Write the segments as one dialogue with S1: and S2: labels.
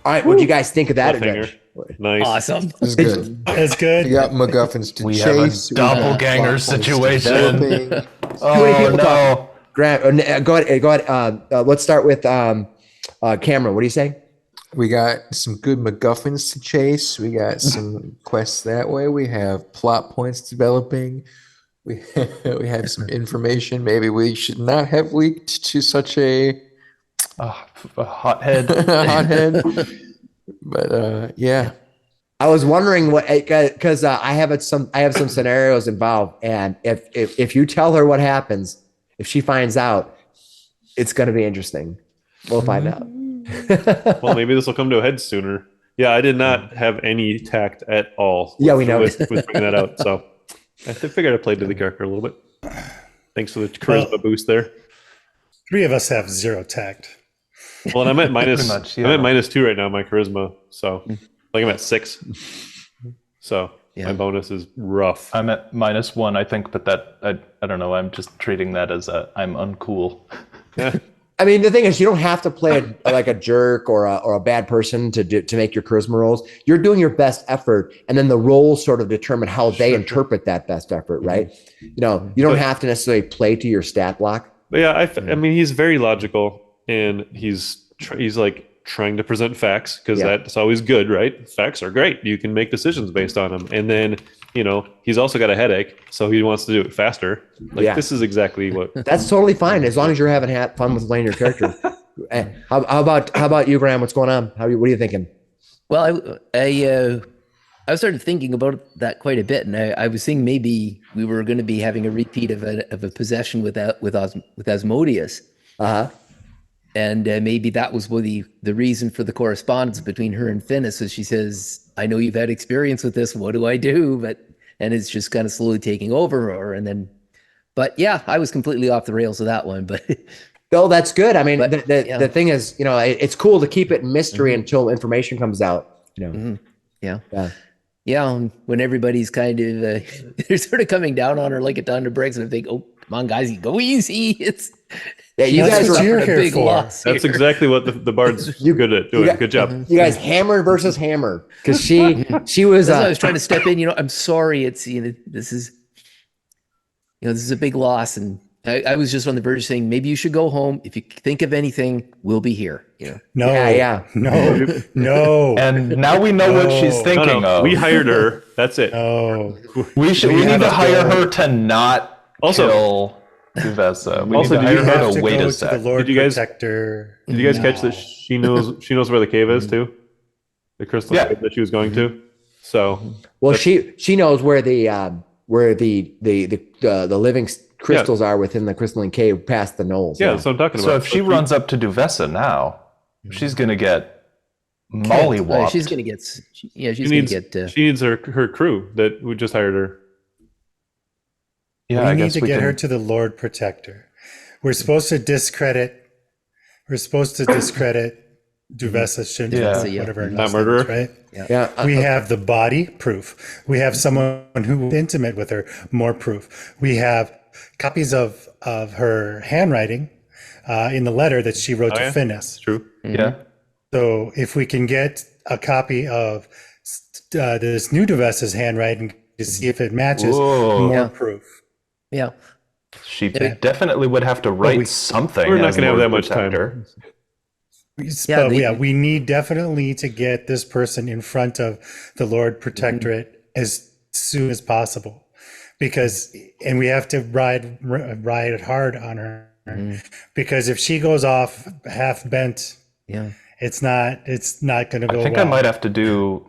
S1: All right, what do you guys think of that
S2: Cliffhanger.
S1: adventure?
S2: Nice.
S3: Awesome.
S4: It's good.
S5: That's good.
S4: We got MacGuffins to
S6: We
S4: chase.
S6: have a doppelganger
S4: plot points
S6: situation.
S4: developing.
S1: many
S6: Oh
S1: people
S6: no.
S1: Grant, go ahead. Go ahead. Let's start with Cameron. What do you say?
S4: We got some good MacGuffins to chase. We got some quests that way. We have plot points developing. We we have some information maybe we should not have leaked to such a
S6: A hothead.
S4: hothead. But yeah,
S1: I was wondering what because I have some scenarios involved, and if you tell her what happens, if she finds out, it's going to be interesting. We'll find out.
S2: Well, maybe this will come to a head sooner. Yeah, I did not have any tact at all.
S1: Yeah, we know.
S2: with bringing that out. So I figured I played to the character a little bit. Thanks for the charisma boost there.
S5: 3 of us have 0 tact.
S2: Well, and I'm at minus.
S6: Pretty much,
S2: I'm
S6: yeah.
S2: at -2 right now. My charisma. So like I'm at 6. So my bonus is rough.
S6: I'm at -1, I think, but that I don't know. I'm just treating that as I'm uncool.
S1: I mean, the thing is, you don't have to play like a jerk or a bad person to make your charisma rolls. You're doing your best effort, and then the rolls sort of determine how they interpret that best effort, right? You know, you don't have to necessarily play to your stat block.
S2: But yeah, I mean, he's very logical, and he's like trying to present facts because that's always good, right? Facts are great. You can make decisions based on them, and then he's also got a headache, so he wants to do it faster. Like this is exactly what.
S1: That's totally fine as long as you're having fun with playing your character. How about you, Graham? What's going on? What are you thinking?
S3: Well, I started thinking about that quite a bit, and I was thinking maybe we were going to be having a repeat of a possession with Asmodeus. And maybe that was the reason for the correspondence between her and Finis, as she says, I know you've had experience with this. What do I do? And it's just kind of slowly taking over her. But yeah, I was completely off the rails of that one. But
S1: no, that's good. I mean, the thing is, it's cool to keep it mystery until information comes out.
S3: Yeah. When everybody's kind of they're sort of coming down on her like a ton of bricks, and I think, oh, come on, guys, go easy.
S1: You guys
S5: what
S1: are
S5: you're
S3: a
S5: here
S3: big
S5: for.
S3: loss.
S2: That's exactly what the bard's good at doing. Good job.
S1: You guys hammer versus hammer because she was.
S3: I was trying to step in. I'm sorry. It's this is a big loss, and I was just on the verge of saying maybe you should go home. If you think of anything, we'll be here.
S5: No.
S1: Yeah.
S5: No.
S6: And now we know what she's thinking of.
S2: We hired her. That's it.
S5: No.
S6: We need to hire her to not kill Duvessa. We need to hire her to wait a sec.
S5: The Lord
S2: Did you guys-
S5: Protector.
S2: Did you guys catch that she knows where the cave is too? The crystal cave that she was going to. So
S1: Well, she knows where the living crystals are within the crystalline cave past the knolls.
S2: yeah, that's what I'm talking about.
S6: So if she runs up to Duvessa now, she's gonna get mollywopped.
S3: She's gonna get. She's
S2: she
S3: gonna
S2: needs,
S3: get.
S2: she needs her crew that we just hired her.
S6: Yeah,
S5: We
S6: I
S5: need
S6: guess
S5: to
S6: we
S5: get
S6: can.
S5: her to the Lord Protector. We're supposed to discredit Duvessa Shinra,
S3: Yeah.
S5: whatever her
S2: Not
S5: last
S2: murderer.
S5: name is, right?
S1: Yeah.
S5: We have the body, proof. We have someone who was intimate with her, more proof. We have copies of her handwriting in the letter that she wrote to Finis.
S2: True.
S6: Yeah.
S5: So if we can get a copy of this new Duvessa's handwriting to see if it matches,
S6: Whoa.
S5: more proof.
S3: Yeah.
S6: She definitely would have to write something.
S2: We're not
S6: as
S2: gonna have
S6: Lord
S2: that much time.
S6: Protector.
S5: We need definitely to get this person in front of the Lord Protectorate as soon as possible, and we have to ride it hard on her, because if she goes off half bent, it's not going to go.
S6: I think
S5: well.
S6: I might have to do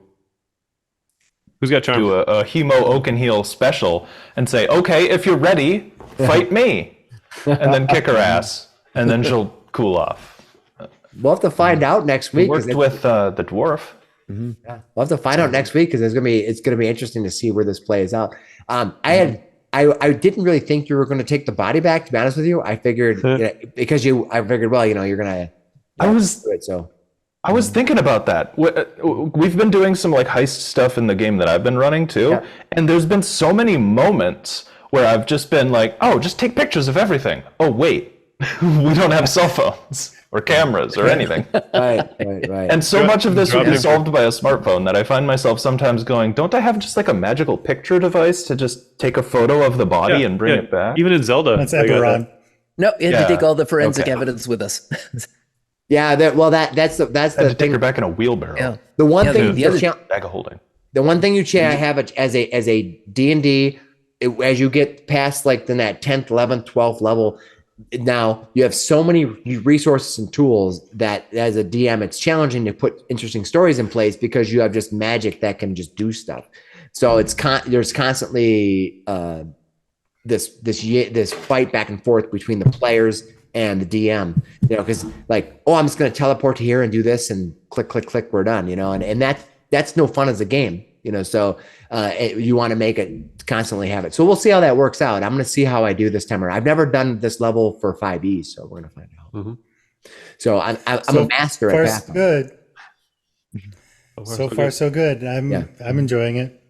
S2: Who's got charm?
S6: a Hemo Oakenheel special and say, okay, if you're ready, fight me, and then kick her ass, and then she'll cool off.
S1: We'll have to find out next week.
S6: Worked with the dwarf.
S1: We'll have to find out next week because it's gonna be interesting to see where this plays out. I didn't really think you were going to take the body back. To be honest with you, I figured I figured you're gonna.
S6: I was
S1: do it, so.
S6: I was thinking about that. We've been doing some like heist stuff in the game that I've been running too, and there's been so many moments where I've just been like, oh, just take pictures of everything. Oh wait, We don't have cell phones or cameras or anything.
S1: Right.
S6: And so much of this would be
S2: Drop-
S6: solved by a smartphone that I find myself sometimes going, don't I have just like a magical picture device to just take a photo of the body and bring it back?
S2: Even in Zelda,
S5: That's
S2: they got
S5: Eberron.
S3: No, you had
S6: Yeah,
S3: to take all the forensic
S6: okay.
S3: evidence with us.
S1: Yeah. That's the
S6: I had to take
S1: thing.
S6: her back in a wheelbarrow.
S3: Yeah.
S1: The one
S3: Yeah,
S1: thing
S3: the other-
S6: Bag of holding.
S1: the one thing you have as a D&D, as you get past like that 10th, 11th, 12th level, now you have so many resources and tools that as a DM, it's challenging to put interesting stories in place because you have just magic that can just do stuff. So there's constantly this fight back and forth between the players and the DM, because like, oh, I'm just going to teleport to here and do this and click, we're done, and that's no fun as a game, so you want to make it constantly have it. So we'll see how that works out. I'm going to see how I do this time around. I've never done this level for 5e, so we're going to find out.
S2: Mhm.
S1: So I'm
S5: So
S1: a master
S5: far,
S1: at
S5: so
S1: Pathfinder.
S5: good.
S2: So
S5: So
S2: good.
S5: far, so good. I'm enjoying it.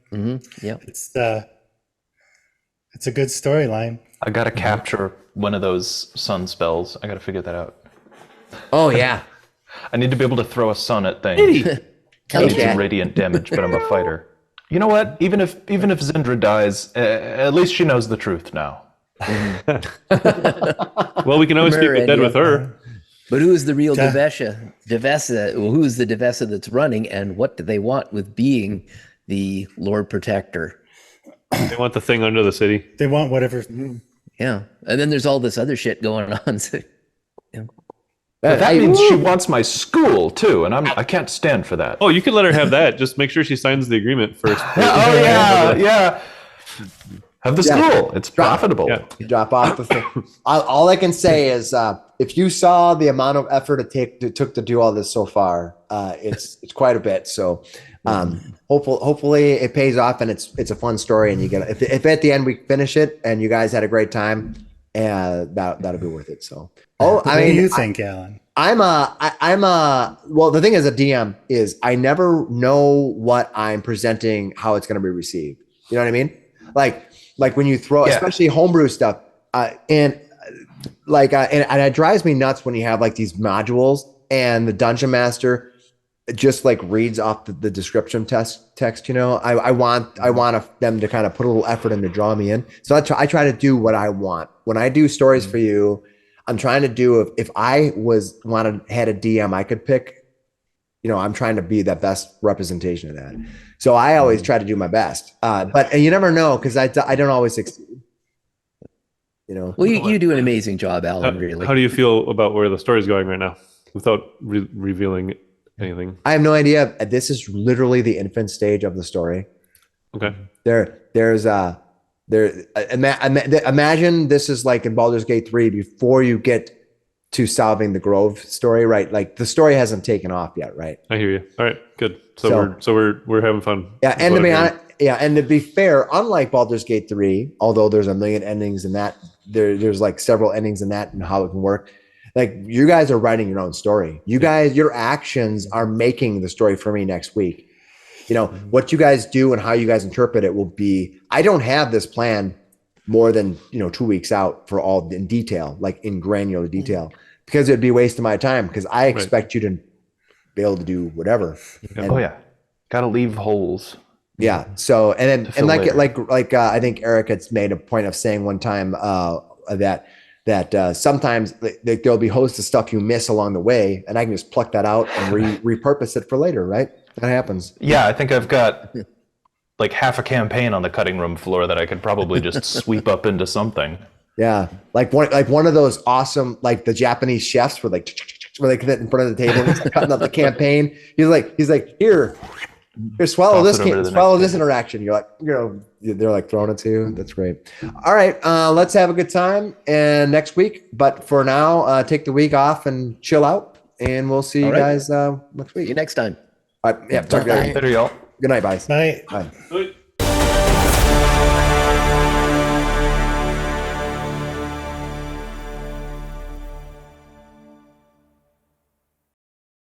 S3: Yeah.
S5: It's a good storyline.
S6: I got to capture one of those sun spells. I got to figure that out.
S1: Oh yeah.
S6: I need to be able to throw a sun at things. I need
S1: Okay.
S6: some radiant damage, but I'm a fighter. You know what? Even if Zindra dies, at least she knows the truth now.
S2: Well, we can always keep
S3: Mirror
S2: it dead
S3: idea.
S2: with her.
S3: But who is the real
S5: Ja-
S3: Devessa? Well, who is the Devessa that's running, and what do they want with being the Lord Protector?
S2: They want the thing under the city.
S5: They want whatever.
S3: Yeah, and then there's all this other shit going on. So,
S6: But that means she wants my school too, and I can't stand for that.
S2: Oh, you can let her have that. Just make sure she signs the agreement first.
S6: Oh yeah. Have the school. It's profitable.
S2: Yeah.
S1: You drop off the thing. All I can say is, if you saw the amount of effort it took to do all this so far, it's quite a bit. So, hopefully it pays off and it's a fun story. And you get if at the end we finish it and you guys had a great time, that'll be worth it. So,
S5: What do you think, Alan?
S1: Well, the thing as a DM is I never know what I'm presenting, how it's going to be received. You know what I mean? Like when you throw, especially homebrew stuff, and it drives me nuts when you have like these modules and the dungeon master just like reads off the description text. I want them to kind of put a little effort in to draw me in. So I try to do what I want when I do stories for you. I'm trying to do if I had a DM I could pick, I'm trying to be the best representation of that. So I always try to do my best. But you never know because I don't always succeed.
S3: well, you do an amazing job, Alan. Really.
S2: How do you feel about where the story's going right now, without revealing anything?
S1: I have no idea. This is literally the infant stage of the story.
S2: Okay.
S1: Imagine this is like in Baldur's Gate 3 before you get to solving the Grove story, right? Like the story hasn't taken off yet, right?
S2: I hear you. All right, good. So we're having fun.
S1: Yeah, and to be honest, and to be fair, unlike Baldur's Gate 3, although there's a million endings in that, there's like several endings in that and how it can work. Like you guys are writing your own story. Your actions are making the story for me next week. What you guys do and how you guys interpret it will be, I don't have this plan more than, 2 weeks out for all in detail, like in granular detail, because it'd be a waste of my time because I expect you to be able to do whatever. And,
S6: Oh yeah. Got to leave holes.
S1: yeah. So, and then,
S6: fill later.
S1: I think Eric has made a point of saying one time that sometimes there'll be hosts of stuff you miss along the way, and I can just pluck that out and repurpose it for later, right? That happens.
S6: Yeah, I think I've got like half a campaign on the cutting room floor that I could probably just sweep up into something.
S1: Yeah, like one of those awesome, like the Japanese chefs where they sit in front of the table, and he's cutting up the campaign. He's like, here, swallow
S6: Toss
S1: this,
S6: it over to the
S1: swallow
S6: next
S1: this interaction. You're like, they're like throwing it to you. That's great. All right, let's have a good time and next week. But for now, take the week off and chill out, and we'll see you
S3: All right.
S1: guys next
S3: See you
S1: week.
S3: next time.
S1: All right, yeah, talk to you later.
S6: Later, y'all.
S1: Good night, guys.
S5: Night.
S1: Bye.
S2: Good.